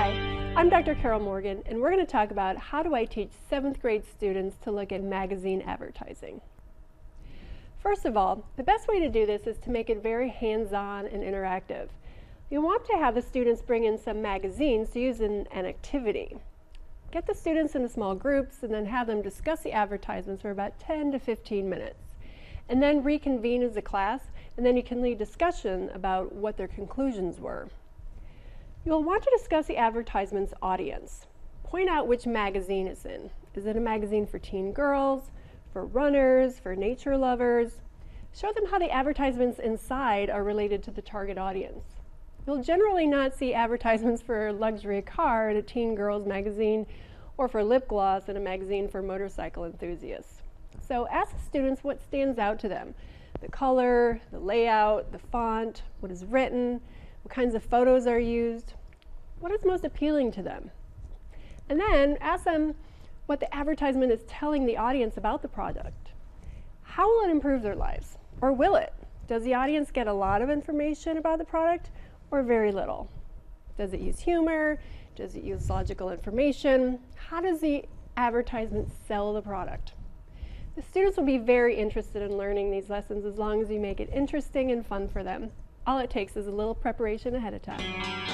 Hi, I'm Dr. Carol Morgan, and we're going to talk about how do I teach 7th grade students to look at magazine advertising. First of all, the best way to do this is to make it very hands-on and interactive. You want to have the students bring in some magazines to use in an activity. Get the students into small groups and then have them discuss the advertisements for about 10 to 15 minutes. And then reconvene as a class, and then you can lead discussion about what their conclusions were. You'll want to discuss the advertisement's audience. Point out which magazine it's in. Is it a magazine for teen girls, for runners, for nature lovers? Show them how the advertisements inside are related to the target audience. You'll generally not see advertisements for a luxury car in a teen girls magazine or for lip gloss in a magazine for motorcycle enthusiasts. So ask students what stands out to them. The color, the layout, the font, what is written, what kinds of photos are used, what is most appealing to them. And then ask them what the advertisement is telling the audience about the product. How will it improve their lives? Or will it? Does the audience get a lot of information about the product or very little? Does it use humor? Does it use logical information? How does the advertisement sell the product? The students will be very interested in learning these lessons as long as you make it interesting and fun for them. All it takes is a little preparation ahead of time.